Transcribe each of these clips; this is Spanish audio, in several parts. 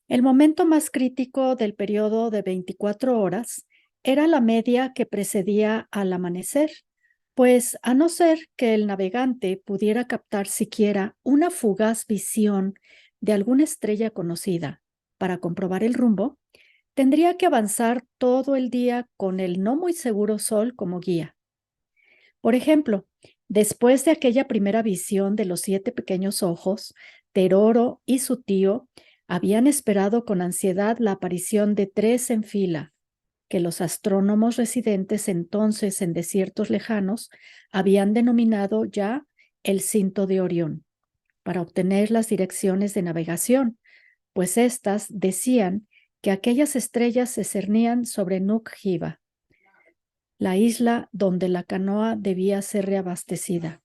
El momento más crítico del periodo de 24 horas era la media que precedía al amanecer, pues a no ser que el navegante pudiera captar siquiera una fugaz visión de alguna estrella conocida para comprobar el rumbo, tendría que avanzar todo el día con el no muy seguro sol como guía. Por ejemplo, después de aquella primera visión de los 7 pequeños ojos, Teroro y su tío habían esperado con ansiedad la aparición de tres en fila, que los astrónomos residentes entonces en desiertos lejanos habían denominado ya el cinto de Orión, para obtener las direcciones de navegación, pues éstas decían que aquellas estrellas se cernían sobre Nukjiva, la isla donde la canoa debía ser reabastecida.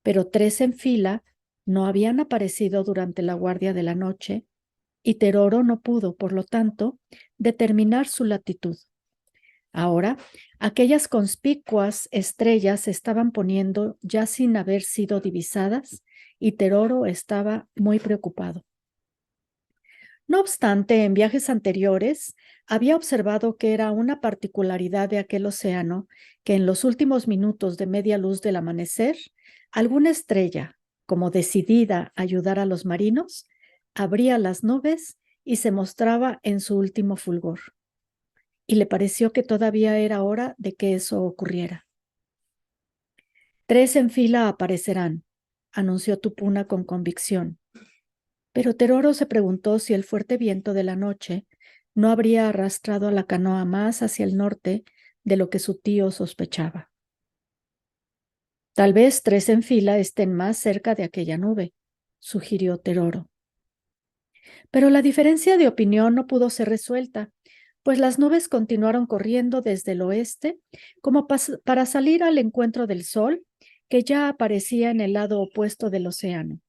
Pero tres en fila no habían aparecido durante la guardia de la noche y Teroro no pudo, por lo tanto, determinar su latitud. Ahora, aquellas conspicuas estrellas se estaban poniendo ya sin haber sido divisadas y Teroro estaba muy preocupado. No obstante, en viajes anteriores había observado que era una particularidad de aquel océano que en los últimos minutos de media luz del amanecer, alguna estrella, como decidida a ayudar a los marinos, abría las nubes y se mostraba en su último fulgor. Y le pareció que todavía era hora de que eso ocurriera. Tres en fila aparecerán, anunció Tupuna con convicción. Pero Teroro se preguntó si el fuerte viento de la noche no habría arrastrado a la canoa más hacia el norte de lo que su tío sospechaba. Tal vez tres en fila estén más cerca de aquella nube, sugirió Teroro. Pero la diferencia de opinión no pudo ser resuelta, pues las nubes continuaron corriendo desde el oeste como para salir al encuentro del sol, que ya aparecía en el lado opuesto del océano.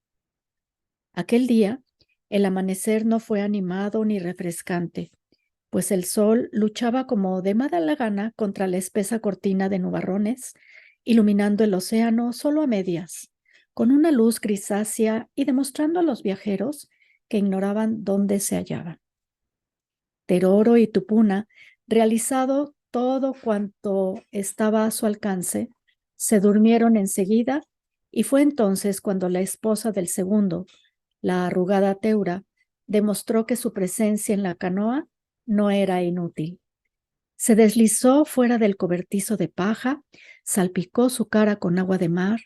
Aquel día, el amanecer no fue animado ni refrescante, pues el sol luchaba como de mala gana contra la espesa cortina de nubarrones, iluminando el océano solo a medias, con una luz grisácea y demostrando a los viajeros que ignoraban dónde se hallaban. Teroro y Tupuna, realizado todo cuanto estaba a su alcance, se durmieron enseguida y fue entonces cuando la esposa del segundo, la arrugada Teura, demostró que su presencia en la canoa no era inútil. Se deslizó fuera del cobertizo de paja, salpicó su cara con agua de mar,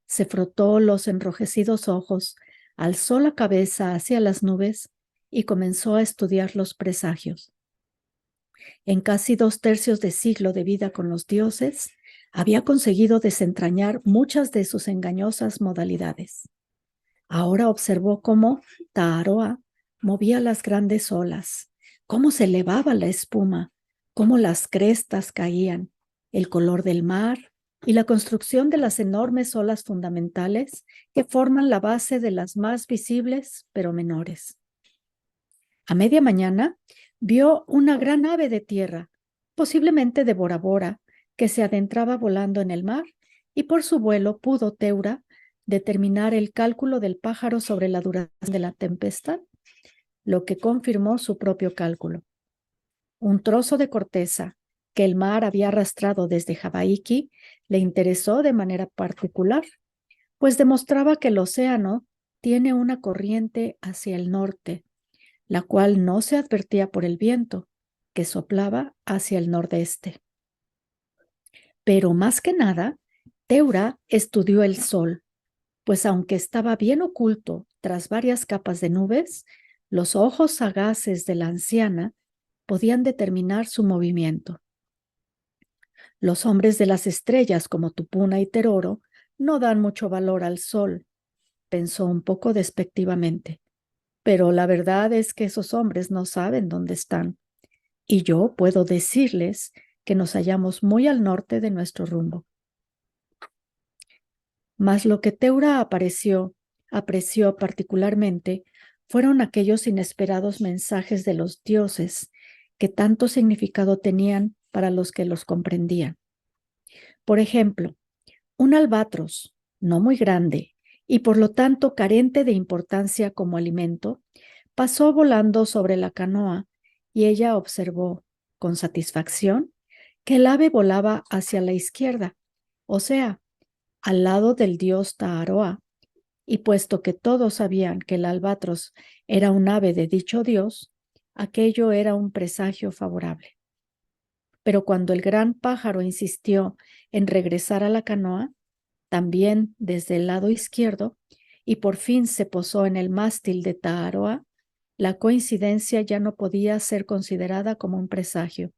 se frotó los enrojecidos ojos, alzó la cabeza hacia las nubes y comenzó a estudiar los presagios. En casi 2/3 de siglo de vida con los dioses, había conseguido desentrañar muchas de sus engañosas modalidades. Ahora observó cómo Taaroa movía las grandes olas, cómo se elevaba la espuma, cómo las crestas caían, el color del mar y la construcción de las enormes olas fundamentales que forman la base de las más visibles pero menores. A media mañana vio una gran ave de tierra, posiblemente de Bora Bora, que se adentraba volando en el mar y por su vuelo pudo Teura determinar el cálculo del pájaro sobre la duración de la tempestad, lo que confirmó su propio cálculo. Un trozo de corteza que el mar había arrastrado desde Hawaiki le interesó de manera particular, pues demostraba que el océano tiene una corriente hacia el norte, la cual no se advertía por el viento, que soplaba hacia el nordeste. Pero más que nada, Teura estudió el sol, pues aunque estaba bien oculto tras varias capas de nubes, los ojos sagaces de la anciana podían determinar su movimiento. Los hombres de las estrellas como Tupuna y Teroro no dan mucho valor al sol, pensó un poco despectivamente, pero la verdad es que esos hombres no saben dónde están, y yo puedo decirles que nos hallamos muy al norte de nuestro rumbo. Mas lo que Teura apreció particularmente fueron aquellos inesperados mensajes de los dioses que tanto significado tenían para los que los comprendían. Por ejemplo, un albatros, no muy grande y por lo tanto carente de importancia como alimento, pasó volando sobre la canoa y ella observó con satisfacción que el ave volaba hacia la izquierda, o sea, al lado del dios Taaroa, y puesto que todos sabían que el albatros era un ave de dicho dios, aquello era un presagio favorable. Pero cuando el gran pájaro insistió en regresar a la canoa, también desde el lado izquierdo, y por fin se posó en el mástil de Taaroa, la coincidencia ya no podía ser considerada como un presagio,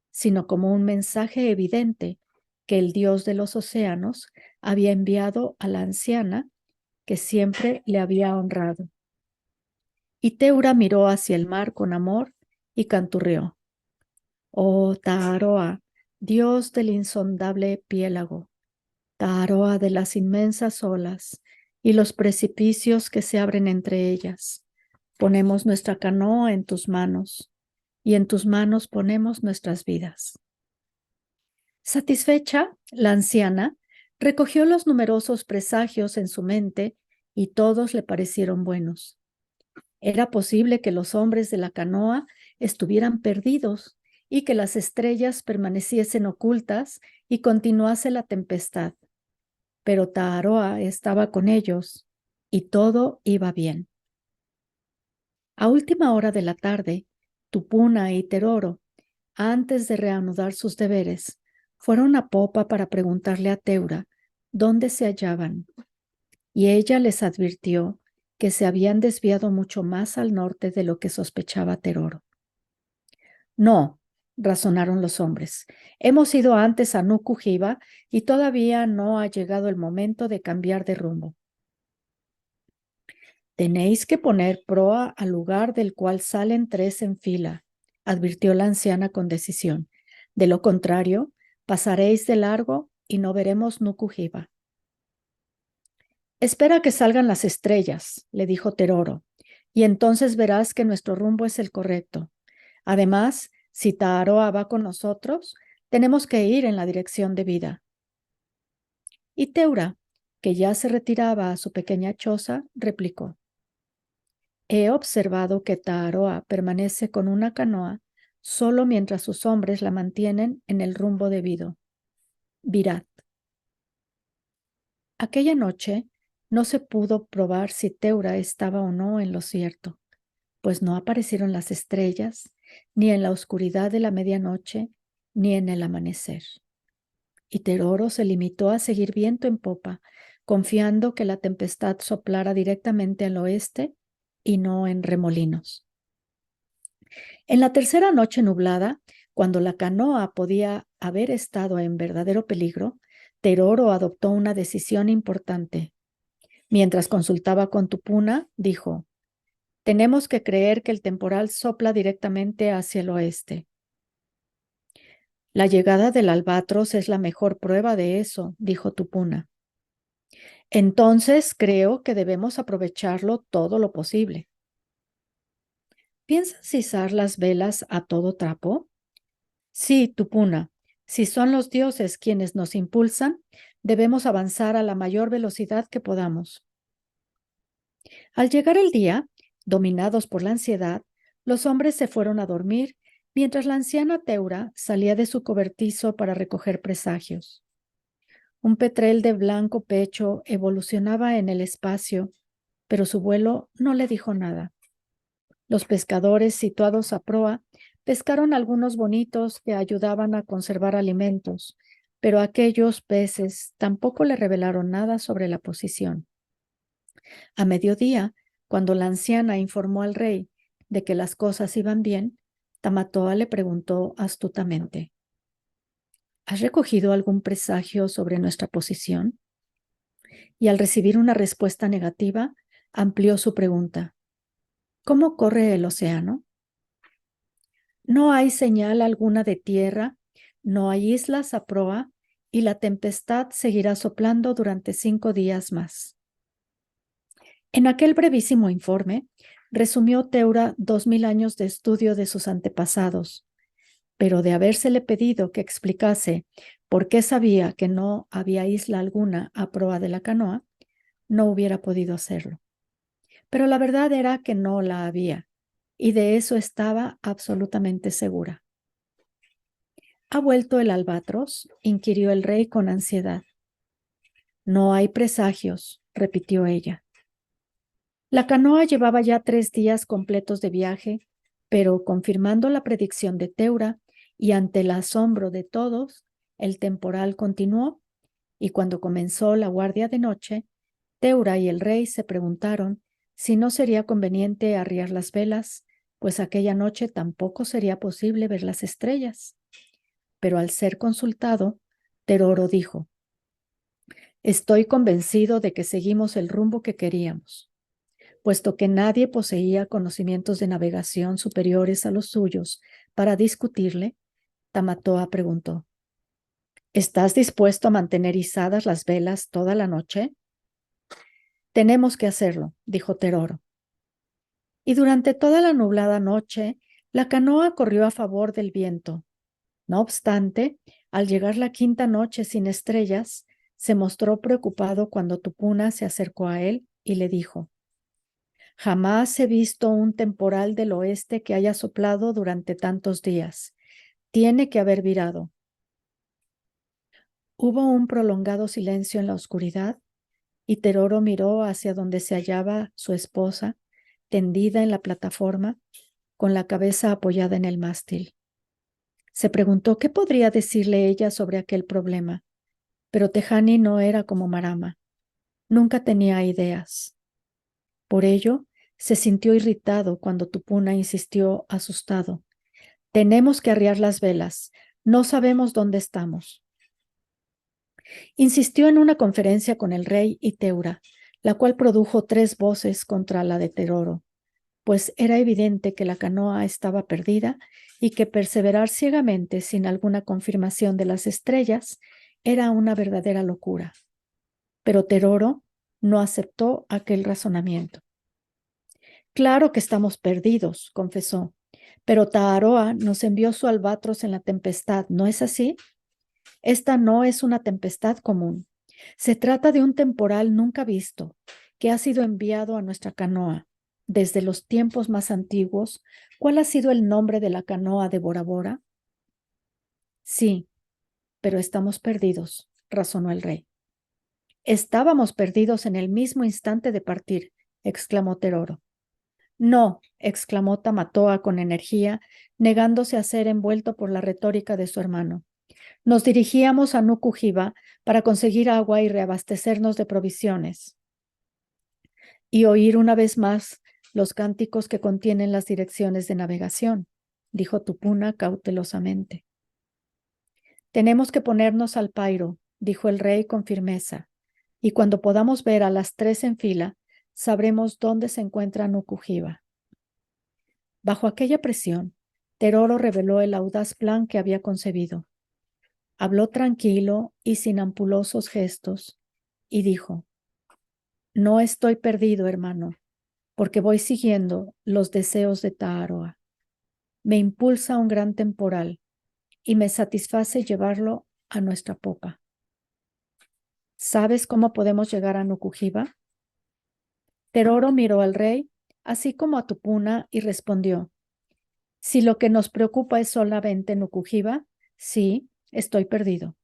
sino como un mensaje evidente que el dios de los océanos había enviado a la anciana que siempre le había honrado. Y Teura miró hacia el mar con amor y canturreó: Oh Taaroa, dios del insondable piélago, Taaroa de las inmensas olas y los precipicios que se abren entre ellas, ponemos nuestra canoa en tus manos, y en tus manos ponemos nuestras vidas. Satisfecha, la anciana recogió los numerosos presagios en su mente y todos le parecieron buenos. Era posible que los hombres de la canoa estuvieran perdidos y que las estrellas permaneciesen ocultas y continuase la tempestad. Pero Taaroa estaba con ellos y todo iba bien. A última hora de la tarde, Tupuna y Teroro, antes de reanudar sus deberes, fueron a popa para preguntarle a Teura dónde se hallaban, y ella les advirtió que se habían desviado mucho más al norte de lo que sospechaba Teroro. No, razonaron los hombres, hemos ido antes a Nukujiva y todavía no ha llegado el momento de cambiar de rumbo. Tenéis que poner proa al lugar del cual salen 3 en fila, advirtió la anciana con decisión. De lo contrario, pasaréis de largo y no veremos Nukujiva. Espera que salgan las estrellas, le dijo Teroro, y entonces verás que nuestro rumbo es el correcto. Además, si Taaroa va con nosotros, tenemos que ir en la dirección debida. Y Teura, que ya se retiraba a su pequeña choza, replicó: He observado que Taaroa permanece con una canoa solo mientras sus hombres la mantienen en el rumbo debido. Virat. Aquella noche no se pudo probar si Teura estaba o no en lo cierto, pues no aparecieron las estrellas, ni en la oscuridad de la medianoche, ni en el amanecer. Y Teroro se limitó a seguir viento en popa, confiando que la tempestad soplara directamente al oeste y no en remolinos. En la tercera noche nublada, cuando la canoa podía haber estado en verdadero peligro, Teroro adoptó una decisión importante. Mientras consultaba con Tupuna, dijo: Tenemos que creer que el temporal sopla directamente hacia el oeste. La llegada del albatros es la mejor prueba de eso, dijo Tupuna. Entonces creo que debemos aprovecharlo todo lo posible. ¿Piensas izar las velas a todo trapo? Sí, Tupuna. Si son los dioses quienes nos impulsan, debemos avanzar a la mayor velocidad que podamos. Al llegar el día, dominados por la ansiedad, los hombres se fueron a dormir, mientras la anciana Teura salía de su cobertizo para recoger presagios. Un petrel de blanco pecho evolucionaba en el espacio, pero su vuelo no le dijo nada. Los pescadores situados a proa pescaron algunos bonitos que ayudaban a conservar alimentos, pero aquellos peces tampoco le revelaron nada sobre la posición. A mediodía, cuando la anciana informó al rey de que las cosas iban bien, Tamatoa le preguntó astutamente: ¿Has recogido algún presagio sobre nuestra posición? Y al recibir una respuesta negativa, amplió su pregunta: ¿Cómo corre el océano? No hay señal alguna de tierra, no hay islas a proa, y la tempestad seguirá soplando durante 5 días más. En aquel brevísimo informe, resumió Teura 2000 años de estudio de sus antepasados, pero de habérsele pedido que explicase por qué sabía que no había isla alguna a proa de la canoa, no hubiera podido hacerlo. pero la verdad era que no la había, y de eso estaba absolutamente segura. ¿Ha vuelto el albatros?, inquirió el rey con ansiedad. No hay presagios, repitió ella. La canoa llevaba ya 3 días completos de viaje, pero confirmando la predicción de Teura y ante el asombro de todos, el temporal continuó, y cuando comenzó la guardia de noche, Teura y el rey se preguntaron si no sería conveniente arriar las velas, pues aquella noche tampoco sería posible ver las estrellas. Pero al ser consultado, Teroro dijo: Estoy convencido de que seguimos el rumbo que queríamos. Puesto que nadie poseía conocimientos de navegación superiores a los suyos para discutirle, Tamatoa preguntó: ¿Estás dispuesto a mantener izadas las velas toda la noche? Tenemos que hacerlo, dijo Teroro. Y durante toda la nublada noche, la canoa corrió a favor del viento. No obstante, al llegar la quinta noche sin estrellas, se mostró preocupado cuando Tupuna se acercó a él y le dijo: Jamás he visto un temporal del oeste que haya soplado durante tantos días. Tiene que haber virado. Hubo un prolongado silencio en la oscuridad y Teroro miró hacia donde se hallaba su esposa, tendida en la plataforma, con la cabeza apoyada en el mástil. Se preguntó qué podría decirle ella sobre aquel problema, pero Tejani no era como Marama. Nunca tenía ideas. Por ello, se sintió irritado cuando Tupuna insistió, asustado: Tenemos que arriar las velas. No sabemos dónde estamos. Insistió en una conferencia con el rey y Teura, la cual produjo 3 voces contra la de Teroro, pues era evidente que la canoa estaba perdida y que perseverar ciegamente sin alguna confirmación de las estrellas era una verdadera locura. Pero Teroro no aceptó aquel razonamiento. Claro que estamos perdidos, confesó, pero Taaroa nos envió su albatros en la tempestad, ¿no es así? Esta no es una tempestad común. Se trata de un temporal nunca visto, que ha sido enviado a nuestra canoa. Desde los tiempos más antiguos, ¿cuál ha sido el nombre de la canoa de Bora Bora? Sí, pero estamos perdidos, razonó el rey. Estábamos perdidos en el mismo instante de partir, exclamó Teroro. No, exclamó Tamatoa con energía, negándose a ser envuelto por la retórica de su hermano. Nos dirigíamos a Nukuhiva para conseguir agua y reabastecernos de provisiones. Y oír una vez más los cánticos que contienen las direcciones de navegación, dijo Tupuna cautelosamente. Tenemos que ponernos al pairo, dijo el rey con firmeza, y cuando podamos ver a las 3 en fila, sabremos dónde se encuentra Nukuhiva. Bajo aquella presión, Teroro reveló el audaz plan que había concebido. Habló tranquilo y sin ampulosos gestos, y dijo: No estoy perdido, hermano, porque voy siguiendo los deseos de Taaroa. Me impulsa un gran temporal y me satisface llevarlo a nuestra popa. ¿Sabes cómo podemos llegar a Nukuhiva? Teroro miró al rey, así como a Tupuna, y respondió: Si lo que nos preocupa es solamente Nukuhiva, sí, estoy perdido.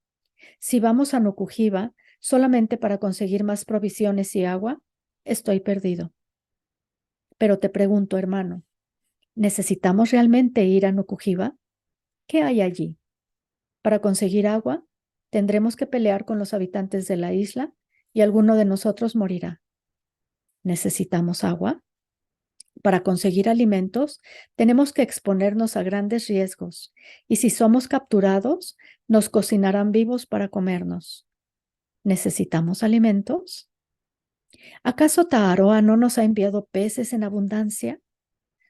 Si vamos a Nukuhiva solamente para conseguir más provisiones y agua, estoy perdido. Pero te pregunto, hermano, ¿necesitamos realmente ir a Nukuhiva? ¿Qué hay allí? Para conseguir agua, tendremos que pelear con los habitantes de la isla y alguno de nosotros morirá. ¿Necesitamos agua? Para conseguir alimentos, tenemos que exponernos a grandes riesgos, y si somos capturados, nos cocinarán vivos para comernos. ¿Necesitamos alimentos? ¿Acaso Taaroa no nos ha enviado peces en abundancia?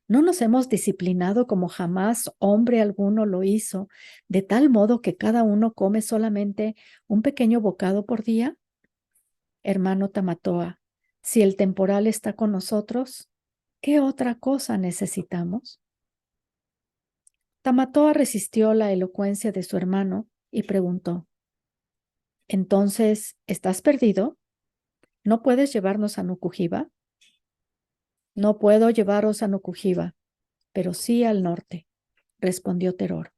¿No nos hemos disciplinado como jamás hombre alguno lo hizo, de tal modo que cada uno come solamente un pequeño bocado por día? Hermano Tamatoa, si el temporal está con nosotros, ¿qué otra cosa necesitamos? Tamatoa resistió la elocuencia de su hermano y preguntó: Entonces, ¿estás perdido? ¿No puedes llevarnos a Nukuhiva? No puedo llevaros a Nukuhiva, pero sí al norte, respondió Teror.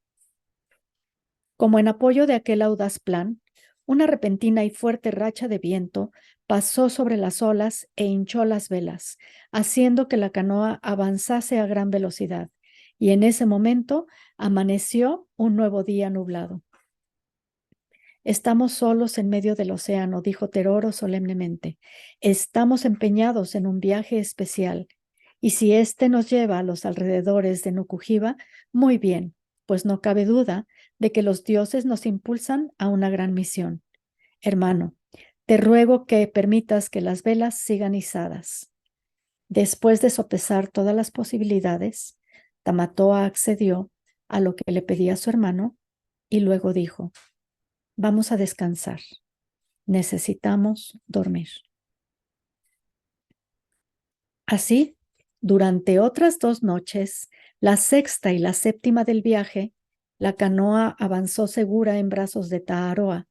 Como en apoyo de aquel audaz plan, una repentina y fuerte racha de viento pasó sobre las olas e hinchó las velas, haciendo que la canoa avanzase a gran velocidad, y en ese momento amaneció un nuevo día nublado. Estamos solos en medio del océano, dijo Teroro solemnemente. Estamos empeñados en un viaje especial, y si éste nos lleva a los alrededores de Nukuhiva, muy bien, pues no cabe duda de que los dioses nos impulsan a una gran misión. Hermano, te ruego que permitas que las velas sigan izadas. Después de sopesar todas las posibilidades, Tamatoa accedió a lo que le pedía su hermano y luego dijo: Vamos a descansar. Necesitamos dormir. Así, durante otras 2 noches, la sexta y la séptima del viaje, la canoa avanzó segura en brazos de Taaroa,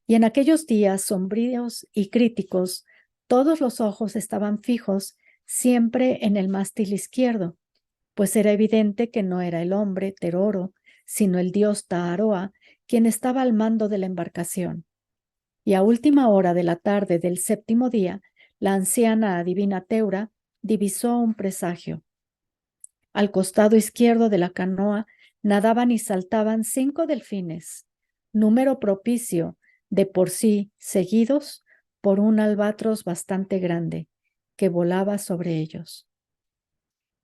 y en aquellos días sombríos y críticos, todos los ojos estaban fijos siempre en el mástil izquierdo, pues era evidente que no era el hombre, Teroro, sino el dios Taaroa, quien estaba al mando de la embarcación. Y a última hora de la tarde del séptimo día, la anciana adivina Teura divisó un presagio. Al costado izquierdo de la canoa nadaban y saltaban 5 delfines, número propicio de por sí seguidos por un albatros bastante grande que volaba sobre ellos.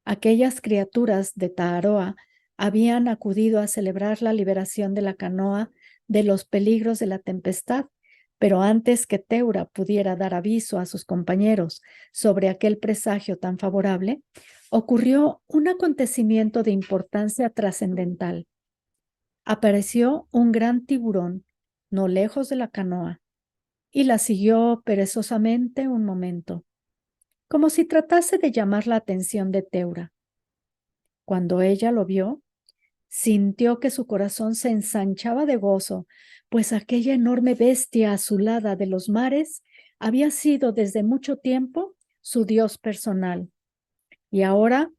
Aquellas criaturas de Taaroa habían acudido a celebrar la liberación de la canoa de los peligros de la tempestad, pero antes que Teura pudiera dar aviso a sus compañeros sobre aquel presagio tan favorable, ocurrió un acontecimiento de importancia trascendental. Apareció un gran tiburón, no lejos de la canoa, y la siguió perezosamente un momento, como si tratase de llamar la atención de Teura. Cuando ella lo vio, sintió que su corazón se ensanchaba de gozo, pues aquella enorme bestia azulada de los mares había sido desde mucho tiempo su dios personal. Y ahora,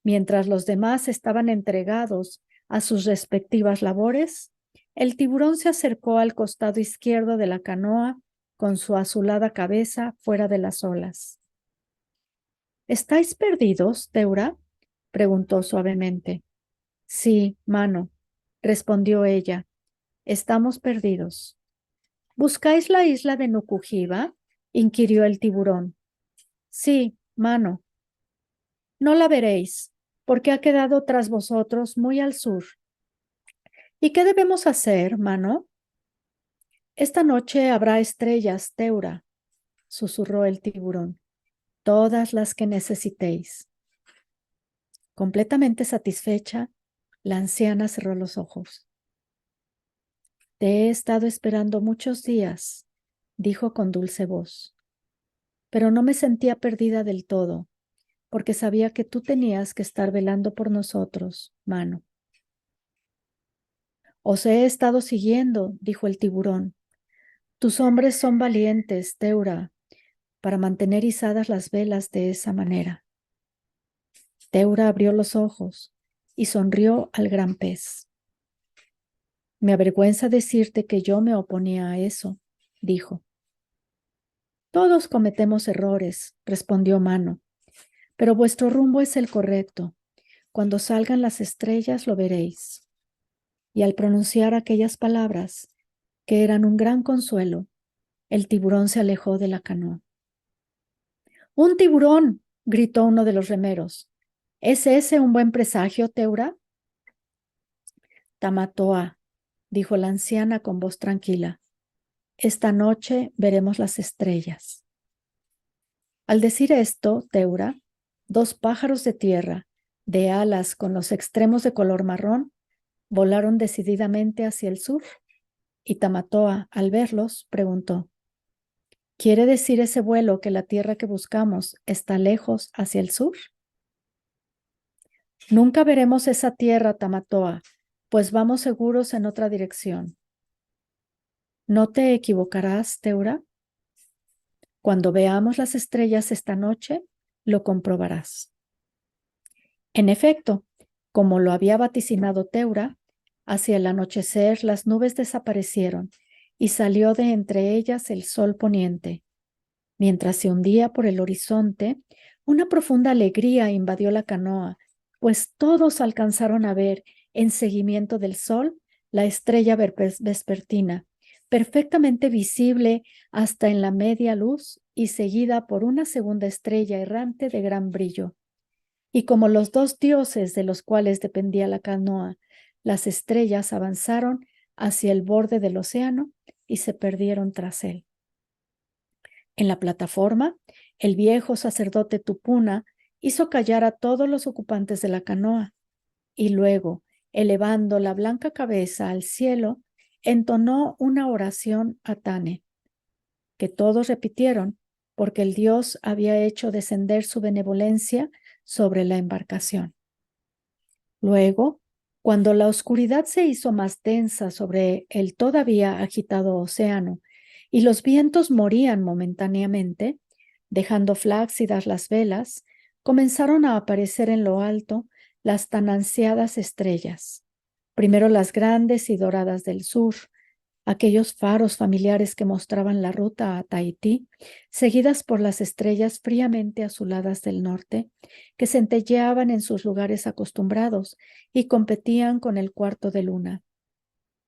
mientras los demás estaban entregados a sus respectivas labores, el tiburón se acercó al costado izquierdo de la canoa con su azulada cabeza fuera de las olas. ¿Estáis perdidos, Teura?, preguntó suavemente. Sí, mano, respondió ella, estamos perdidos. ¿Buscáis la isla de Nukuhiva?, inquirió el tiburón. Sí, mano. No la veréis, porque ha quedado tras vosotros muy al sur. ¿Y qué debemos hacer, mano? Esta noche habrá estrellas, Teura, susurró el tiburón, todas las que necesitéis. Completamente satisfecha, la anciana cerró los ojos. Te he estado esperando muchos días, dijo con dulce voz, pero no me sentía perdida del todo, porque sabía que tú tenías que estar velando por nosotros, mano. Os he estado siguiendo, dijo el tiburón. Tus hombres son valientes, Teura, para mantener izadas las velas de esa manera. Teura abrió los ojos y sonrió al gran pez. Me avergüenza decirte que yo me oponía a eso, dijo. Todos cometemos errores, respondió Mano, pero vuestro rumbo es el correcto. Cuando salgan las estrellas lo veréis. Y al pronunciar aquellas palabras, que eran un gran consuelo, el tiburón se alejó de la canoa. ¡Un tiburón!, gritó uno de los remeros. ¿Es ese un buen presagio, Teura? Tamatoa, dijo la anciana con voz tranquila. Esta noche veremos las estrellas. Al decir esto, Teura, 2 pájaros de tierra, de alas con los extremos de color marrón, volaron decididamente hacia el sur, y Tamatoa, al verlos, preguntó: ¿Quiere decir ese vuelo que la tierra que buscamos está lejos hacia el sur? Nunca veremos esa tierra, Tamatoa, pues vamos seguros en otra dirección. ¿No te equivocarás, Teura? Cuando veamos las estrellas esta noche, lo comprobarás. En efecto, como lo había vaticinado Teura, hacia el anochecer las nubes desaparecieron y salió de entre ellas el sol poniente. Mientras se hundía por el horizonte, una profunda alegría invadió la canoa, pues todos alcanzaron a ver, en seguimiento del sol, la estrella vespertina, perfectamente visible hasta en la media luz y seguida por una segunda estrella errante de gran brillo. Y como los dos dioses de los cuales dependía la canoa, las estrellas avanzaron hacia el borde del océano y se perdieron tras él. En la plataforma, el viejo sacerdote Tupuna hizo callar a todos los ocupantes de la canoa y luego, elevando la blanca cabeza al cielo, entonó una oración a Tane, que todos repitieron porque el dios había hecho descender su benevolencia sobre la embarcación. Luego, cuando la oscuridad se hizo más densa sobre el todavía agitado océano y los vientos morían momentáneamente, dejando flácidas las velas, comenzaron a aparecer en lo alto las tan ansiadas estrellas. Primero las grandes y doradas del sur, aquellos faros familiares que mostraban la ruta a Tahití, seguidas por las estrellas fríamente azuladas del norte, que centelleaban en sus lugares acostumbrados y competían con el cuarto de luna.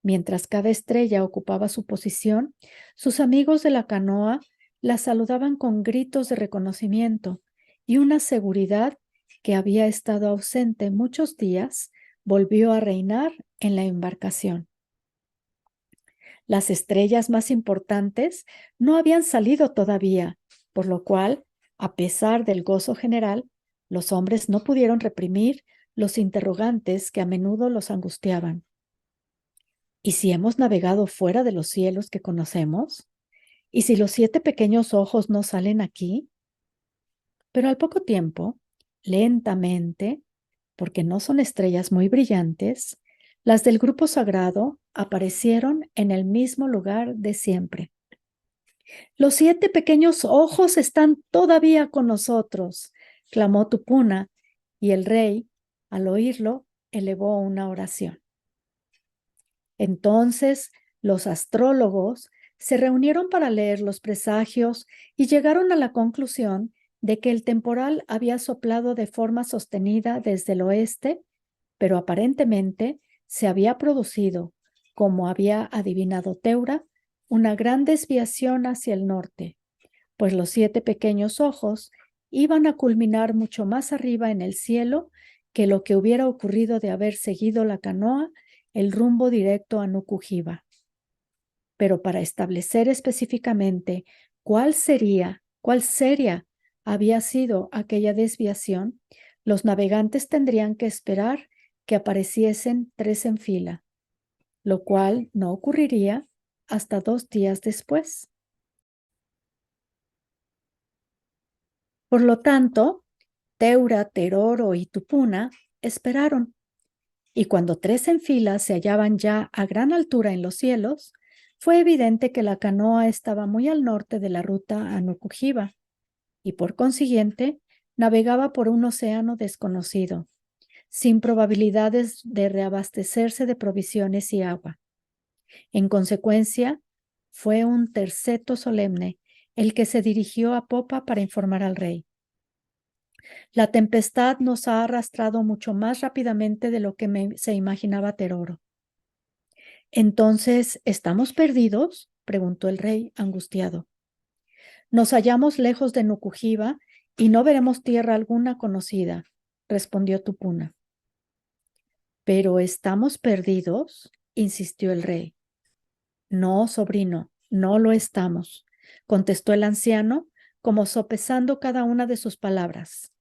Mientras cada estrella ocupaba su posición, sus amigos de la canoa la saludaban con gritos de reconocimiento y una seguridad que había estado ausente muchos días volvió a reinar en la embarcación. Las estrellas más importantes no habían salido todavía, por lo cual, a pesar del gozo general, los hombres no pudieron reprimir los interrogantes que a menudo los angustiaban. ¿Y si hemos navegado fuera de los cielos que conocemos? ¿Y si los 7 pequeños ojos no salen aquí? Pero al poco tiempo, lentamente, porque no son estrellas muy brillantes, las del grupo sagrado aparecieron en el mismo lugar de siempre. Los 7 pequeños ojos están todavía con nosotros, clamó Tupuna, y el rey, al oírlo, elevó una oración. Entonces los astrólogos se reunieron para leer los presagios y llegaron a la conclusión de que el temporal había soplado de forma sostenida desde el oeste, pero aparentemente se había producido, como había adivinado Teura, una gran desviación hacia el norte, pues los 7 pequeños ojos iban a culminar mucho más arriba en el cielo que lo que hubiera ocurrido de haber seguido la canoa el rumbo directo a Nukuhiva. Pero para establecer específicamente cuál seria había sido aquella desviación, los navegantes tendrían que esperar que apareciesen 3 en fila, lo cual no ocurriría hasta 2 días después. Por lo tanto, Teura, Teroro y Tupuna esperaron, y cuando 3 en fila se hallaban ya a gran altura en los cielos, fue evidente que la canoa estaba muy al norte de la ruta a Nukuhiva, y por consiguiente navegaba por un océano desconocido, sin probabilidades de reabastecerse de provisiones y agua. En consecuencia, fue un terceto solemne el que se dirigió a popa para informar al rey. La tempestad nos ha arrastrado mucho más rápidamente de lo que se imaginaba Teroro. ¿Entonces estamos perdidos?, preguntó el rey, angustiado. Nos hallamos lejos de Nukuhiva y no veremos tierra alguna conocida, respondió Tupuna. ¿Pero estamos perdidos?, insistió el rey. No, sobrino, no lo estamos, contestó el anciano, como sopesando cada una de sus palabras.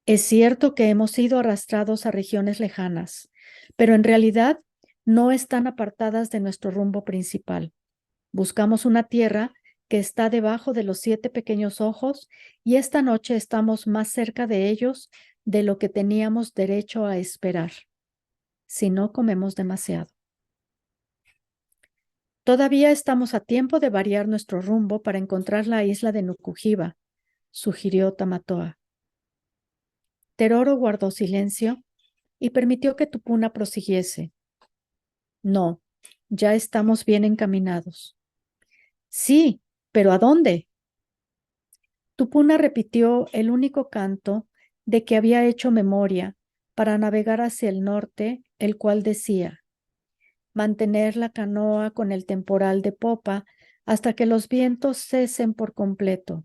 Es cierto que hemos sido arrastrados a regiones lejanas, pero en realidad no están apartadas de nuestro rumbo principal. Buscamos una tierra que está debajo de los 7 pequeños ojos y esta noche estamos más cerca de ellos de lo que teníamos derecho a esperar, si no comemos demasiado. Todavía estamos a tiempo de variar nuestro rumbo para encontrar la isla de Nukuhiva, sugirió Tamatoa. Teroro guardó silencio y permitió que Tupuna prosiguiese. No, ya estamos bien encaminados. Sí, pero ¿a dónde? Tupuna repitió el único canto de que había hecho memoria para navegar hacia el norte, el cual decía: mantener la canoa con el temporal de popa hasta que los vientos cesen por completo.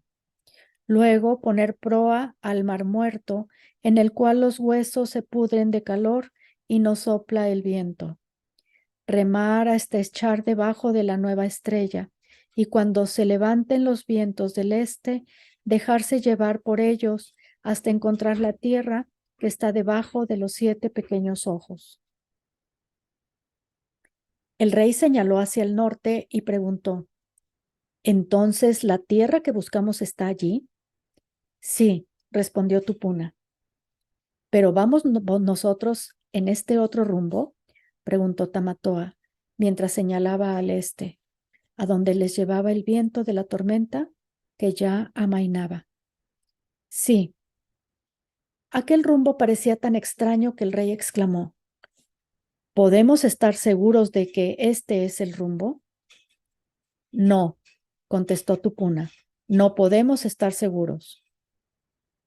Luego poner proa al mar muerto, en el cual los huesos se pudren de calor y no sopla el viento. Remar hasta echar debajo de la nueva estrella, y cuando se levanten los vientos del este, dejarse llevar por ellos hasta encontrar la tierra que está debajo de los 7 pequeños ojos. El rey señaló hacia el norte y preguntó: ¿entonces la tierra que buscamos está allí? Sí, respondió Tupuna. ¿Pero vamos nosotros en este otro rumbo? Preguntó Tamatoa, mientras señalaba al este, a donde les llevaba el viento de la tormenta que ya amainaba. Sí. Aquel rumbo parecía tan extraño que el rey exclamó: ¿podemos estar seguros de que este es el rumbo? No, contestó Tupuna, no podemos estar seguros.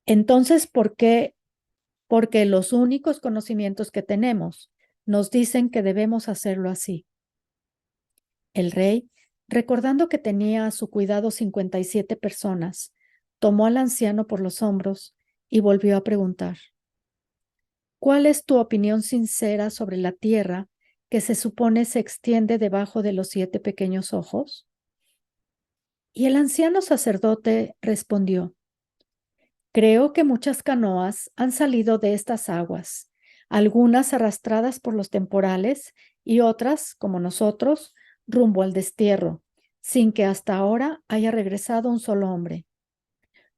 Entonces, ¿por qué? Porque los únicos conocimientos que tenemos nos dicen que debemos hacerlo así. El rey, recordando que tenía a su cuidado 57 personas, tomó al anciano por los hombros y volvió a preguntar: ¿cuál es tu opinión sincera sobre la tierra que se supone se extiende debajo de los 7 pequeños ojos? Y el anciano sacerdote respondió: creo que muchas canoas han salido de estas aguas, algunas arrastradas por los temporales y otras, como nosotros, rumbo al destierro, sin que hasta ahora haya regresado un solo hombre.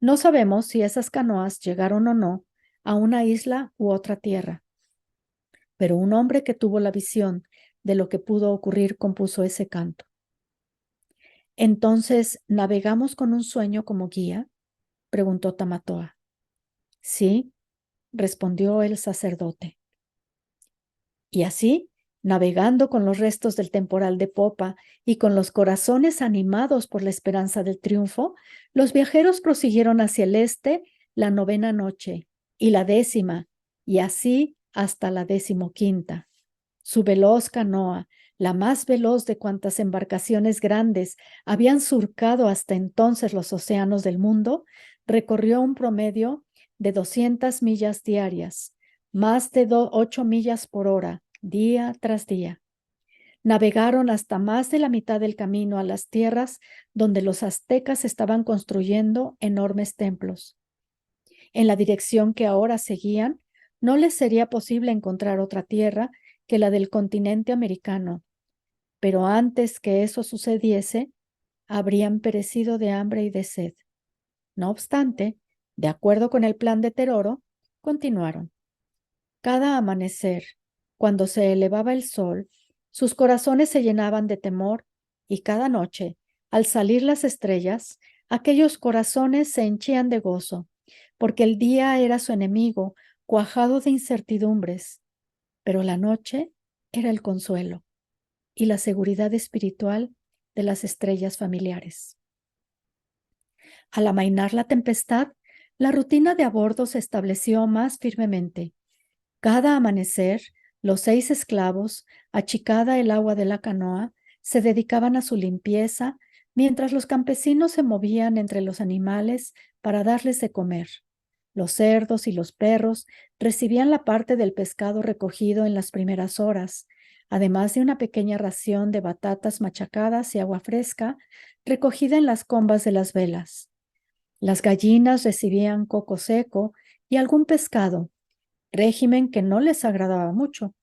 No sabemos si esas canoas llegaron o no a una isla u otra tierra, pero un hombre que tuvo la visión de lo que pudo ocurrir compuso ese canto. Entonces, ¿navegamos con un sueño como guía?, preguntó Tamatoa. Sí, respondió el sacerdote. Y así, navegando con los restos del temporal de popa y con los corazones animados por la esperanza del triunfo, los viajeros prosiguieron hacia el este la 9ª noche y la 10ª, y así hasta la 15ª. Su veloz canoa, la más veloz de cuantas embarcaciones grandes habían surcado hasta entonces los océanos del mundo, recorrió un promedio de 200 millas diarias, más de 8 millas por hora, día tras día. Navegaron hasta más de la mitad del camino a las tierras donde los aztecas estaban construyendo enormes templos. En la dirección que ahora seguían, no les sería posible encontrar otra tierra que la del continente americano, pero antes que eso sucediese, habrían perecido de hambre y de sed. No obstante, de acuerdo con el plan de Teroro, continuaron. Cada amanecer, cuando se elevaba el sol, sus corazones se llenaban de temor, y cada noche, al salir las estrellas, aquellos corazones se henchían de gozo, porque el día era su enemigo, cuajado de incertidumbres, pero la noche era el consuelo y la seguridad espiritual de las estrellas familiares. Al amainar la tempestad, la rutina de a bordo se estableció más firmemente. Cada amanecer, los 6 esclavos, achicada el agua de la canoa, se dedicaban a su limpieza, mientras los campesinos se movían entre los animales para darles de comer. Los cerdos y los perros recibían la parte del pescado recogido en las primeras horas, además de una pequeña ración de batatas machacadas y agua fresca recogida en las combas de las velas. Las gallinas recibían coco seco y algún pescado, régimen que no les agradaba mucho,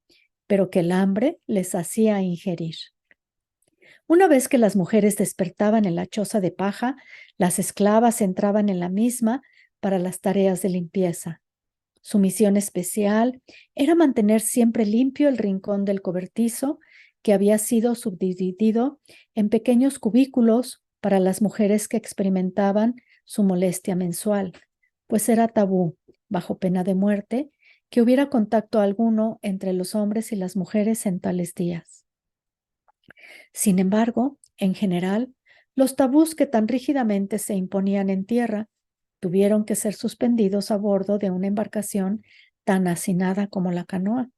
pero que el hambre les hacía ingerir. Una vez que las mujeres despertaban en la choza de paja, las esclavas entraban en la misma para las tareas de limpieza. Su misión especial era mantener siempre limpio el rincón del cobertizo, que había sido subdividido en pequeños cubículos para las mujeres que experimentaban su molestia mensual, pues era tabú bajo pena de muerte, que hubiera contacto alguno entre los hombres y las mujeres en tales días. Sin embargo, en general, los tabús que tan rígidamente se imponían en tierra tuvieron que ser suspendidos a bordo de una embarcación tan hacinada como la canoa.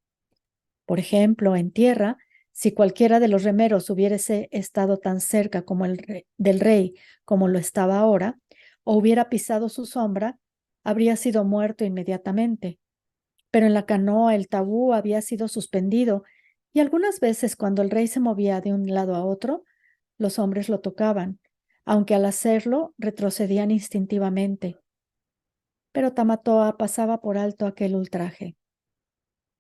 Por ejemplo, en tierra, si cualquiera de los remeros hubiese estado tan cerca como del rey como lo estaba ahora, o hubiera pisado su sombra, habría sido muerto inmediatamente. Pero en la canoa el tabú había sido suspendido y algunas veces cuando el rey se movía de un lado a otro, los hombres lo tocaban, aunque al hacerlo retrocedían instintivamente. Pero Tamatoa pasaba por alto aquel ultraje.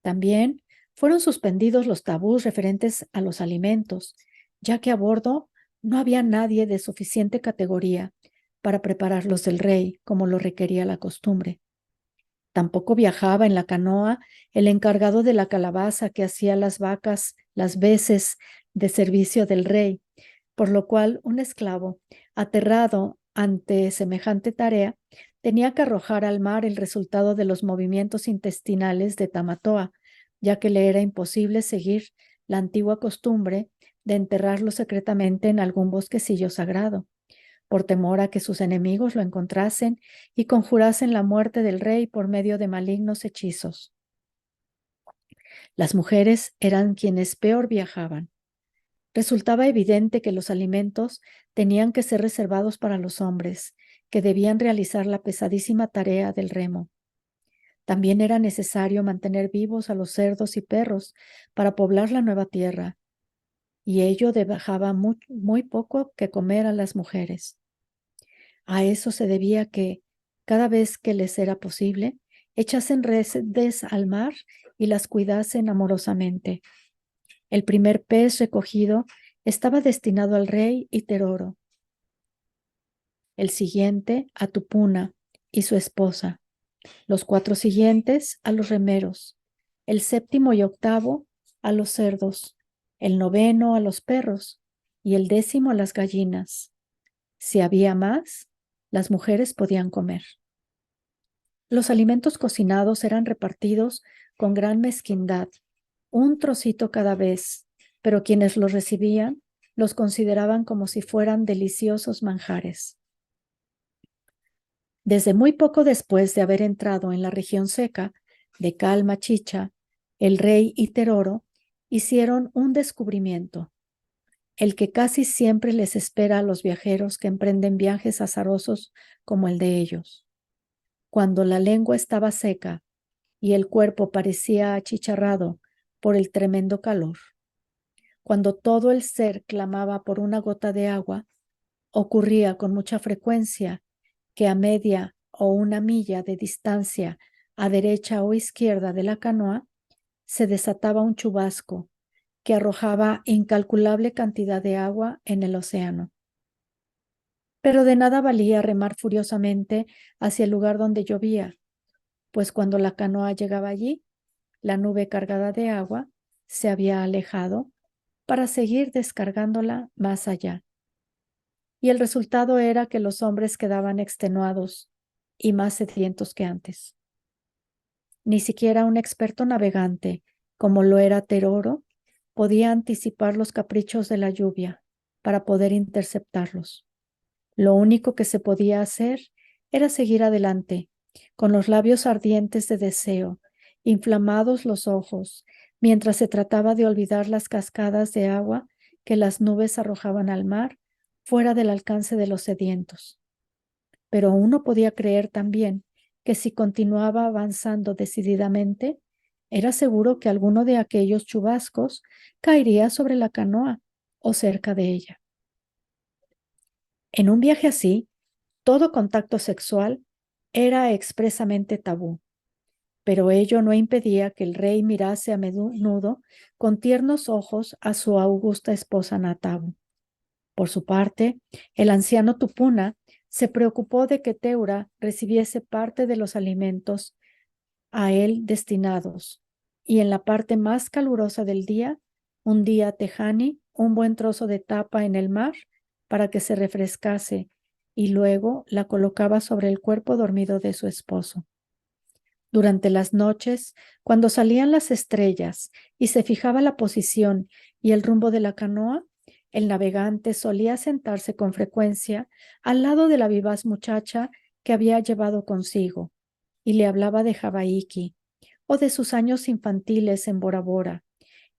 También fueron suspendidos los tabús referentes a los alimentos, ya que a bordo no había nadie de suficiente categoría para prepararlos del rey, como lo requería la costumbre. Tampoco viajaba en la canoa el encargado de la calabaza que hacía las vacas las veces de servicio del rey, por lo cual un esclavo, aterrado ante semejante tarea, tenía que arrojar al mar el resultado de los movimientos intestinales de Tamatoa, ya que le era imposible seguir la antigua costumbre de enterrarlo secretamente en algún bosquecillo sagrado, por temor a que sus enemigos lo encontrasen y conjurasen la muerte del rey por medio de malignos hechizos. Las mujeres eran quienes peor viajaban. Resultaba evidente que los alimentos tenían que ser reservados para los hombres, que debían realizar la pesadísima tarea del remo. También era necesario mantener vivos a los cerdos y perros para poblar la nueva tierra, y ello dejaba muy poco que comer a las mujeres. A eso se debía que, cada vez que les era posible, echasen redes al mar y las cuidasen amorosamente. El primer pez recogido estaba destinado al rey y Teroro, el siguiente a Tupuna y su esposa, los 4 siguientes a los remeros, el 7º y 8º a los cerdos, el 9º a los perros y el 10º a las gallinas. Si había más, las mujeres podían comer. Los alimentos cocinados eran repartidos con gran mezquindad, un trocito cada vez, pero quienes los recibían los consideraban como si fueran deliciosos manjares. Desde muy poco después de haber entrado en la región seca de Calma Chicha, el rey y Teroro hicieron un descubrimiento, el que casi siempre les espera a los viajeros que emprenden viajes azarosos como el de ellos. Cuando la lengua estaba seca y el cuerpo parecía achicharrado por el tremendo calor, cuando todo el ser clamaba por una gota de agua, ocurría con mucha frecuencia que a media o una milla de distancia a derecha o izquierda de la canoa se desataba un chubasco que arrojaba incalculable cantidad de agua en el océano. Pero de nada valía remar furiosamente hacia el lugar donde llovía, pues cuando la canoa llegaba allí, la nube cargada de agua se había alejado para seguir descargándola más allá. Y el resultado era que los hombres quedaban extenuados y más sedientos que antes. Ni siquiera un experto navegante, como lo era Teroro, podía anticipar los caprichos de la lluvia para poder interceptarlos. Lo único que se podía hacer era seguir adelante, con los labios ardientes de deseo, inflamados los ojos, mientras se trataba de olvidar las cascadas de agua que las nubes arrojaban al mar, fuera del alcance de los sedientos. Pero uno podía creer también que si continuaba avanzando decididamente, era seguro que alguno de aquellos chubascos caería sobre la canoa o cerca de ella. En un viaje así, todo contacto sexual era expresamente tabú, pero ello no impedía que el rey mirase a menudo con tiernos ojos a su augusta esposa Natabu. Por su parte, el anciano Tupuna se preocupó de que Teura recibiese parte de los alimentos a él destinados, y en la parte más calurosa del día, hundía a Tejani un buen trozo de tapa en el mar para que se refrescase, y luego la colocaba sobre el cuerpo dormido de su esposo. Durante las noches, cuando salían las estrellas y se fijaba la posición y el rumbo de la canoa, el navegante solía sentarse con frecuencia al lado de la vivaz muchacha que había llevado consigo y le hablaba de Javaiki o de sus años infantiles en Bora Bora,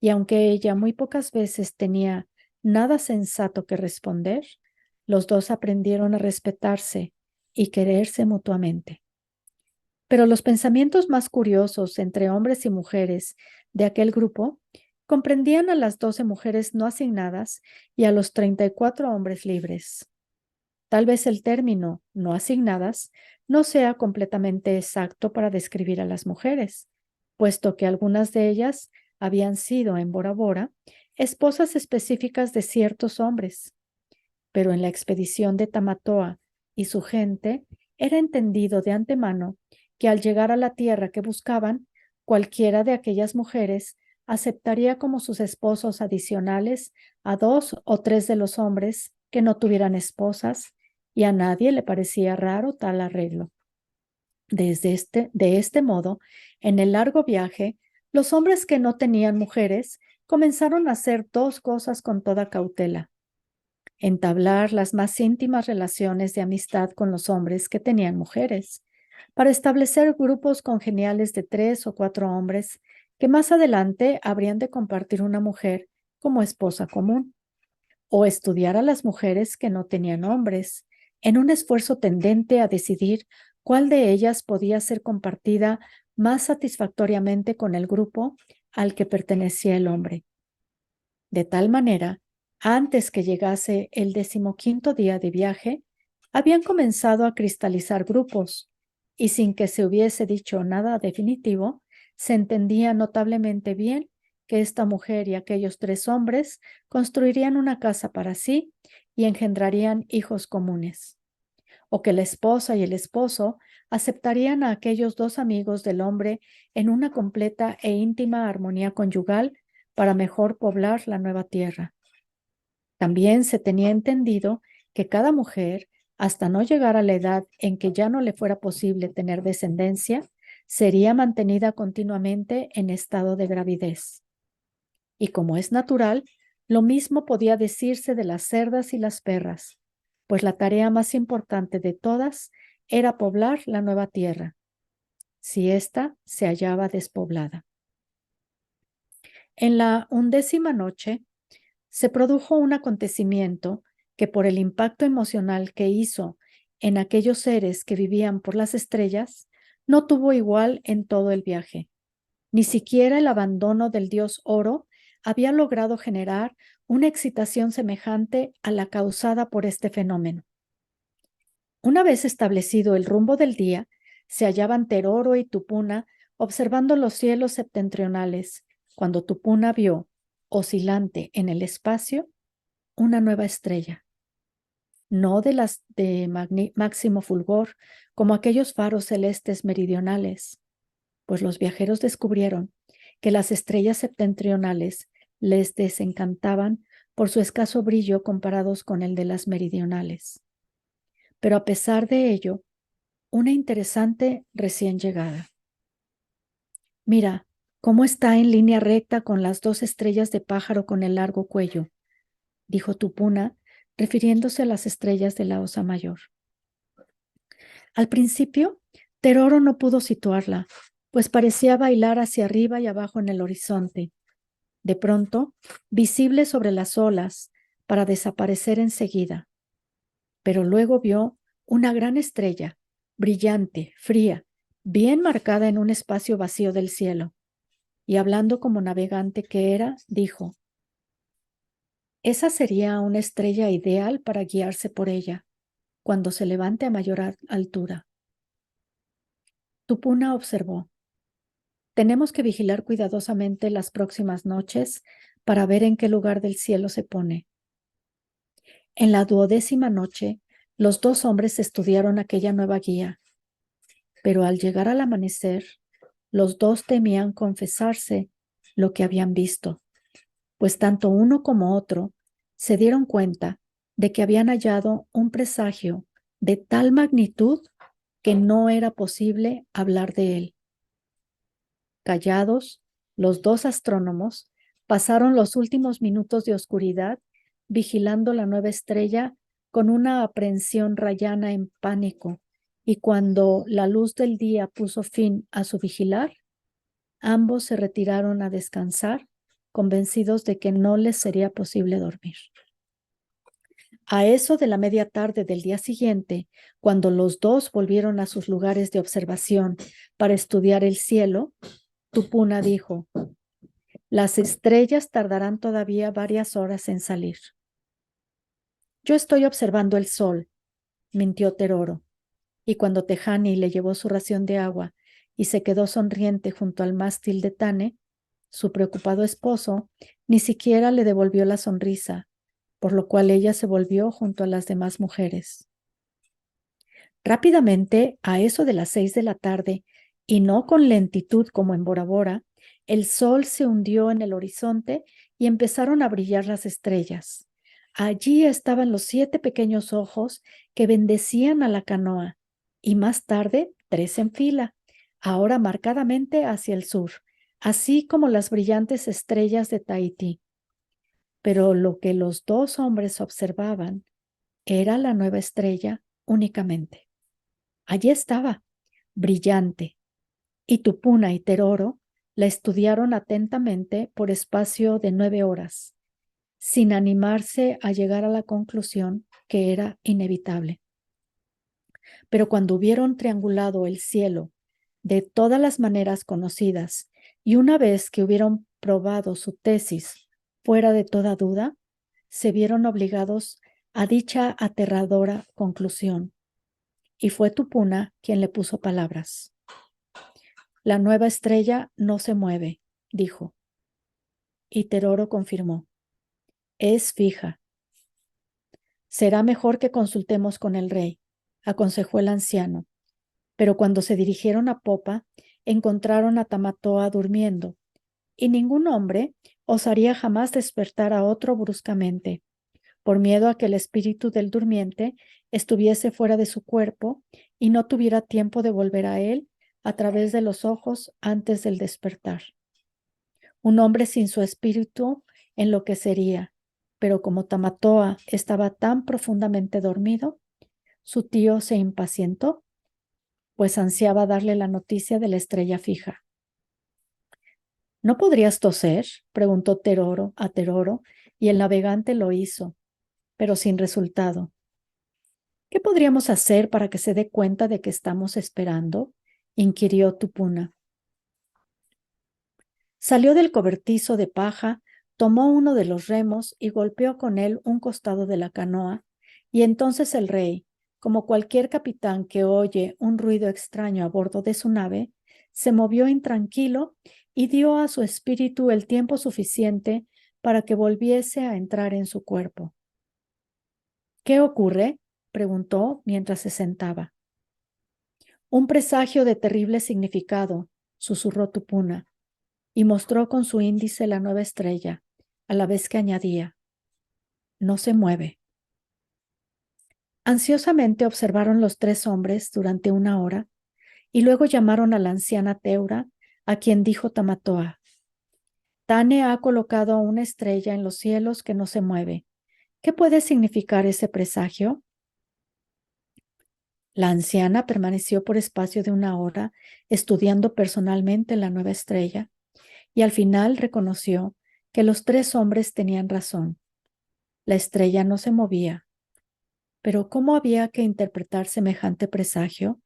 y aunque ella muy pocas veces tenía nada sensato que responder, los dos aprendieron a respetarse y quererse mutuamente. Pero los pensamientos más curiosos entre hombres y mujeres de aquel grupo comprendían a las 12 mujeres no asignadas y a los 34 hombres libres. Tal vez el término no asignadas no sea completamente exacto para describir a las mujeres, puesto que algunas de ellas habían sido en Bora Bora esposas específicas de ciertos hombres, pero en la expedición de Tamatoa y su gente era entendido de antemano que al llegar a la tierra que buscaban, cualquiera de aquellas mujeres aceptaría como sus esposos adicionales a 2 o 3 de los hombres que no tuvieran esposas, y a nadie le parecía raro tal arreglo. De este modo, en el largo viaje, los hombres que no tenían mujeres comenzaron a hacer 2 cosas con toda cautela: entablar las más íntimas relaciones de amistad con los hombres que tenían mujeres, para establecer grupos congeniales de 3 o 4 hombres que más adelante habrían de compartir una mujer como esposa común, o estudiar a las mujeres que no tenían hombres, en un esfuerzo tendente a decidir cuál de ellas podía ser compartida más satisfactoriamente con el grupo al que pertenecía el hombre. De tal manera, antes que llegase el 15º día de viaje, habían comenzado a cristalizar grupos, y sin que se hubiese dicho nada definitivo, se entendía notablemente bien que esta mujer y aquellos 3 hombres construirían una casa para sí y engendrarían hijos comunes, o que la esposa y el esposo aceptarían a aquellos 2 amigos del hombre en una completa e íntima armonía conyugal para mejor poblar la nueva tierra. También se tenía entendido que cada mujer, hasta no llegar a la edad en que ya no le fuera posible tener descendencia, sería mantenida continuamente en estado de gravidez. Y como es natural, lo mismo podía decirse de las cerdas y las perras, pues la tarea más importante de todas era poblar la nueva tierra, si ésta se hallaba despoblada. En la 11ª noche se produjo un acontecimiento que, por el impacto emocional que hizo en aquellos seres que vivían por las estrellas, no tuvo igual en todo el viaje. Ni siquiera el abandono del dios Oro había logrado generar una excitación semejante a la causada por este fenómeno. Una vez establecido el rumbo del día, se hallaban Teroro y Tupuna observando los cielos septentrionales, cuando Tupuna vio, oscilante en el espacio, una nueva estrella, no de las de máximo fulgor, como aquellos faros celestes meridionales, pues los viajeros descubrieron que las estrellas septentrionales les desencantaban por su escaso brillo comparados con el de las meridionales. Pero a pesar de ello, una interesante recién llegada. Mira, cómo está en línea recta con las 2 estrellas de pájaro con el largo cuello, dijo Tupuna, refiriéndose a las estrellas de la Osa Mayor. Al principio, Teroro no pudo situarla, pues parecía bailar hacia arriba y abajo en el horizonte. De pronto, visible sobre las olas, para desaparecer enseguida. Pero luego vio una gran estrella, brillante, fría, bien marcada en un espacio vacío del cielo, y hablando como navegante que era, dijo: esa sería una estrella ideal para guiarse por ella cuando se levante a mayor altura. Tupuna observó: tenemos que vigilar cuidadosamente las próximas noches para ver en qué lugar del cielo se pone. En la 12ª noche, los 2 hombres estudiaron aquella nueva guía, pero al llegar al amanecer, los 2 temían confesarse lo que habían visto, pues tanto uno como otro se dieron cuenta de que habían hallado un presagio de tal magnitud que no era posible hablar de él. Callados, los dos astrónomos pasaron los últimos minutos de oscuridad vigilando la nueva estrella con una aprensión rayana en pánico, y cuando la luz del día puso fin a su vigilar, ambos se retiraron a descansar, convencidos de que no les sería posible dormir. A eso de la media tarde del día siguiente, cuando los dos volvieron a sus lugares de observación para estudiar el cielo, Tupuna dijo: las estrellas tardarán todavía varias horas en salir. Yo estoy observando el sol, mintió Teroro, y cuando Tejani le llevó su ración de agua y se quedó sonriente junto al mástil de Tane, su preocupado esposo ni siquiera le devolvió la sonrisa, por lo cual ella se volvió junto a las demás mujeres. Rápidamente, a eso de las 6 de la tarde, y no con lentitud como en Bora Bora, el sol se hundió en el horizonte y empezaron a brillar las estrellas. Allí estaban los 7 pequeños ojos que bendecían a la canoa, y más tarde 3 en fila, ahora marcadamente hacia el sur, así como las brillantes estrellas de Tahití. Pero lo que los dos hombres observaban era la nueva estrella únicamente. Allí estaba, brillante, y Tupuna y Teroro la estudiaron atentamente por espacio de 9 horas, sin animarse a llegar a la conclusión que era inevitable. Pero cuando hubieron triangulado el cielo de todas las maneras conocidas y una vez que hubieron probado su tesis fuera de toda duda, se vieron obligados a dicha aterradora conclusión. Y fue Tupuna quien le puso palabras. La nueva estrella no se mueve, dijo. Y Teroro confirmó. Es fija. Será mejor que consultemos con el rey, aconsejó el anciano. Pero cuando se dirigieron a popa, encontraron a Tamatoa durmiendo, y ningún hombre osaría jamás despertar a otro bruscamente, por miedo a que el espíritu del durmiente estuviese fuera de su cuerpo y no tuviera tiempo de volver a él a través de los ojos antes del despertar. Un hombre sin su espíritu enloquecería, pero como Tamatoa estaba tan profundamente dormido, su tío se impacientó, pues ansiaba darle la noticia de la estrella fija. ¿No podrías toser?, preguntó Teroro a Teroro, y el navegante lo hizo, pero sin resultado. ¿Qué podríamos hacer para que se dé cuenta de que estamos esperando?, inquirió Tupuna. Salió del cobertizo de paja, tomó uno de los remos y golpeó con él un costado de la canoa, y entonces el rey, como cualquier capitán que oye un ruido extraño a bordo de su nave, se movió intranquilo y dio a su espíritu el tiempo suficiente para que volviese a entrar en su cuerpo. ¿Qué ocurre?, preguntó mientras se sentaba. Un presagio de terrible significado, susurró Tupuna, y mostró con su índice la nueva estrella, a la vez que añadía: no se mueve. Ansiosamente observaron los 3 hombres durante 1 hora, y luego llamaron a la anciana Teura, a quien dijo Tamatoa: Tane ha colocado una estrella en los cielos que no se mueve. ¿Qué puede significar ese presagio? La anciana permaneció por espacio de 1 hora estudiando personalmente la nueva estrella, y al final reconoció que los 3 hombres tenían razón. La estrella no se movía. Pero ¿cómo había que interpretar semejante presagio?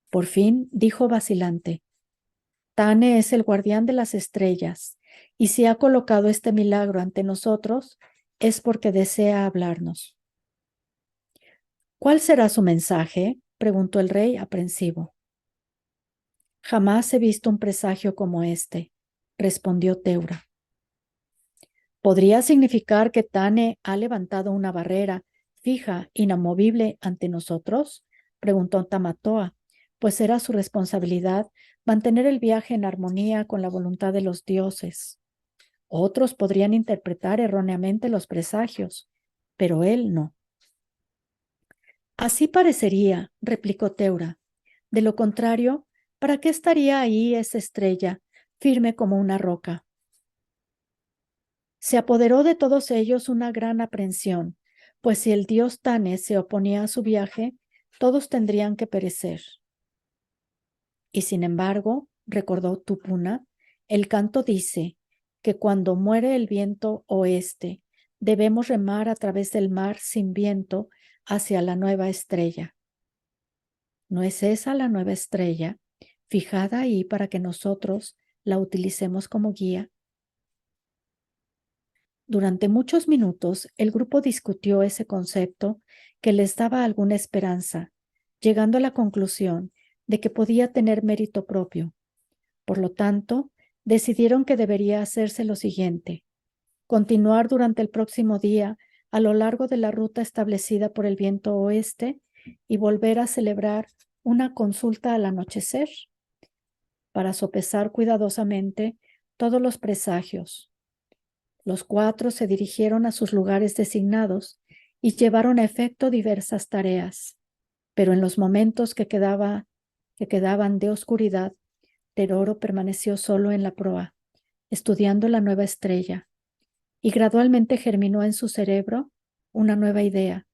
Por fin dijo vacilante: Tane es el guardián de las estrellas, y si ha colocado este milagro ante nosotros, es porque desea hablarnos. ¿Cuál será su mensaje?, preguntó el rey aprensivo. Jamás he visto un presagio como este, respondió Teura. ¿Podría significar que Tane ha levantado una barrera fija, inamovible ante nosotros?, preguntó Tamatoa, pues era su responsabilidad mantener el viaje en armonía con la voluntad de los dioses. Otros podrían interpretar erróneamente los presagios, pero él no. Así parecería, replicó Teura. De lo contrario, ¿Para qué estaría ahí esa estrella, firme como una roca? Se apoderó de todos ellos una gran aprensión, pues si el dios Tane se oponía a su viaje, todos tendrían que perecer. Y sin embargo, recordó Tupuna, el canto dice que cuando muere el viento oeste, debemos remar a través del mar sin viento hacia la nueva estrella. ¿No es esa la nueva estrella, fijada ahí para que nosotros la utilicemos como guía? Durante muchos minutos, el grupo discutió ese concepto que les daba alguna esperanza, llegando a la conclusión de que podía tener mérito propio. Por lo tanto, decidieron que debería hacerse lo siguiente: continuar durante el próximo día a lo largo de la ruta establecida por el viento oeste y volver a celebrar una consulta al anochecer para sopesar cuidadosamente todos los presagios. Los 4 se dirigieron a sus lugares designados y llevaron a efecto diversas tareas, pero en los momentos que quedaban de oscuridad, Teroro permaneció solo en la proa, estudiando la nueva estrella, y gradualmente germinó en su cerebro una nueva idea,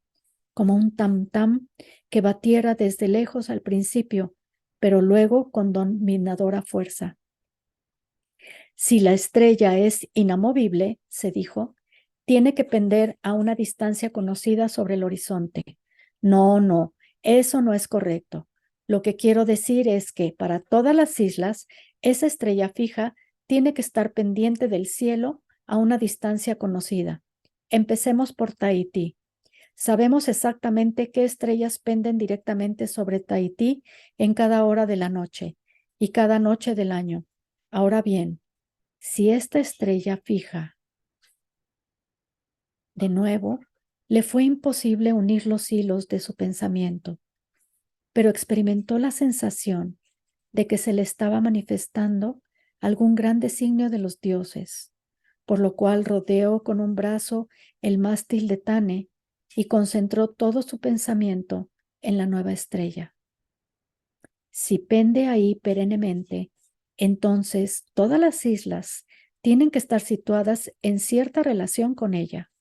como un tam-tam que batiera desde lejos al principio, pero luego con dominadora fuerza. Si la estrella es inamovible, se dijo, tiene que pender a una distancia conocida sobre el horizonte. No, no, eso no es correcto. Lo que quiero decir es que para todas las islas, esa estrella fija tiene que estar pendiente del cielo a una distancia conocida. Empecemos por Tahití. Sabemos exactamente qué estrellas penden directamente sobre Tahití en cada hora de la noche y cada noche del año. Ahora bien, si esta estrella fija, de nuevo, le fue imposible unir los hilos de su pensamiento, pero experimentó la sensación de que se le estaba manifestando algún gran designio de los dioses, por lo cual rodeó con un brazo el mástil de Tane y concentró todo su pensamiento en la nueva estrella. Si pende ahí perennemente, entonces todas las islas tienen que estar situadas en cierta relación con ella.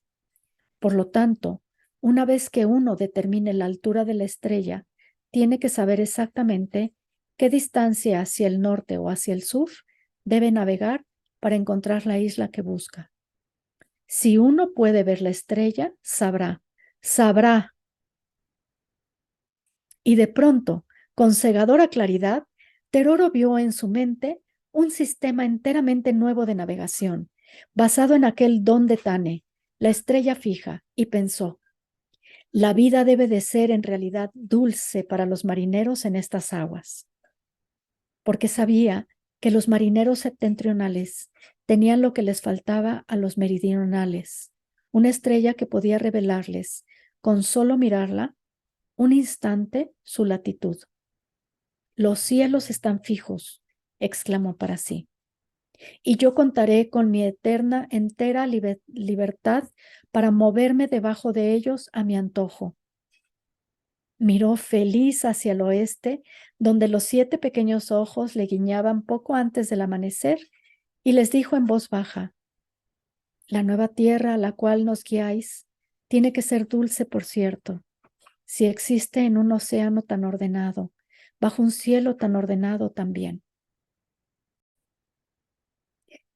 Por lo tanto, una vez que uno determine la altura de la estrella, tiene que saber exactamente qué distancia hacia el norte o hacia el sur debe navegar para encontrar la isla que busca. Si uno puede ver la estrella, sabrá. Y de pronto, con cegadora claridad, Teroro vio en su mente un sistema enteramente nuevo de navegación, basado en aquel don de Tane, la estrella fija, y pensó: la vida debe de ser en realidad dulce para los marineros en estas aguas, porque sabía que los marineros septentrionales tenían lo que les faltaba a los meridionales, una estrella que podía revelarles, con solo mirarla, un instante su latitud. Los cielos están fijos, exclamó para sí, y yo contaré con mi entera libertad para moverme debajo de ellos a mi antojo. Miró feliz hacia el oeste, donde los 7 pequeños ojos le guiñaban poco antes del amanecer, y les dijo en voz baja: la nueva tierra a la cual nos guiáis tiene que ser dulce, por cierto, si existe en un océano tan ordenado, bajo un cielo tan ordenado también.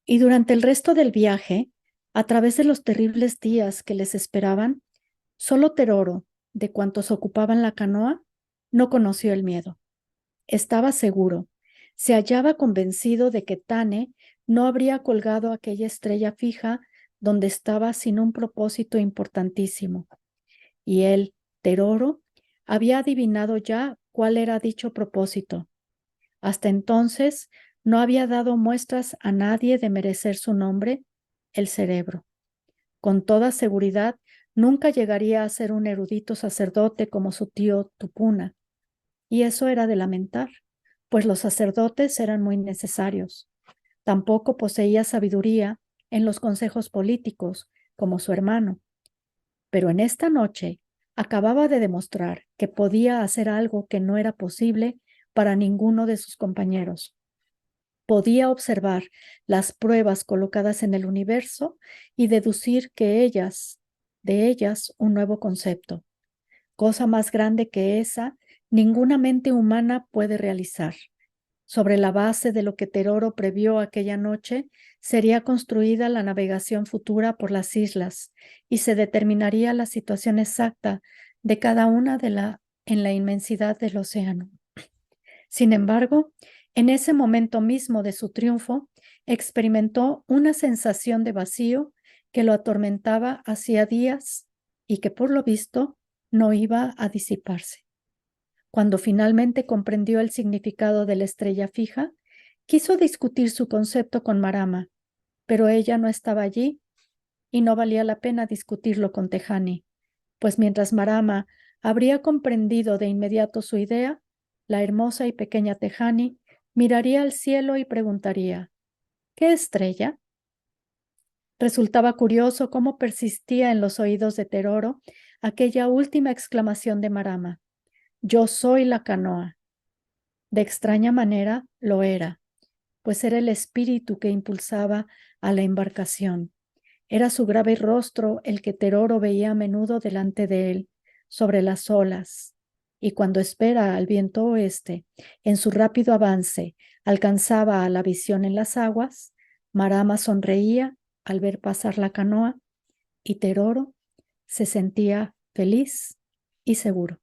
Y durante el resto del viaje, a través de los terribles días que les esperaban, solo Teroro, de cuantos ocupaban la canoa, no conoció el miedo. Estaba seguro, se hallaba convencido de que Tane no habría colgado aquella estrella fija donde estaba sin un propósito importantísimo. Y él, Teroro, había adivinado ya cuál era dicho propósito. Hasta entonces no había dado muestras a nadie de merecer su nombre, el cerebro. Con toda seguridad, nunca llegaría a ser un erudito sacerdote como su tío Tupuna, y eso era de lamentar, pues los sacerdotes eran muy necesarios. Tampoco poseía sabiduría en los consejos políticos, como su hermano. Pero en esta noche acababa de demostrar que podía hacer algo que no era posible para ninguno de sus compañeros. Podía observar las pruebas colocadas en el universo y deducir de ellas, un nuevo concepto. Cosa más grande que esa, ninguna mente humana puede realizar. Sobre la base de lo que Teroro previó aquella noche, sería construida la navegación futura por las islas y se determinaría la situación exacta de cada una en la inmensidad del océano. Sin embargo, en ese momento mismo de su triunfo, experimentó una sensación de vacío que lo atormentaba hacía días y que por lo visto no iba a disiparse. Cuando finalmente comprendió el significado de la estrella fija, quiso discutir su concepto con Marama, pero ella no estaba allí y no valía la pena discutirlo con Tejani, pues mientras Marama habría comprendido de inmediato su idea, la hermosa y pequeña Tejani miraría al cielo y preguntaría, ¿qué estrella? Resultaba curioso cómo persistía en los oídos de Teroro aquella última exclamación de Marama, yo soy la canoa. De extraña manera lo era, pues era el espíritu que impulsaba a la embarcación. Era su grave rostro el que Teroro veía a menudo delante de él, sobre las olas, y cuando espera al viento oeste, en su rápido avance, alcanzaba a la visión en las aguas, Marama sonreía al ver pasar la canoa y Teroro se sentía feliz y seguro.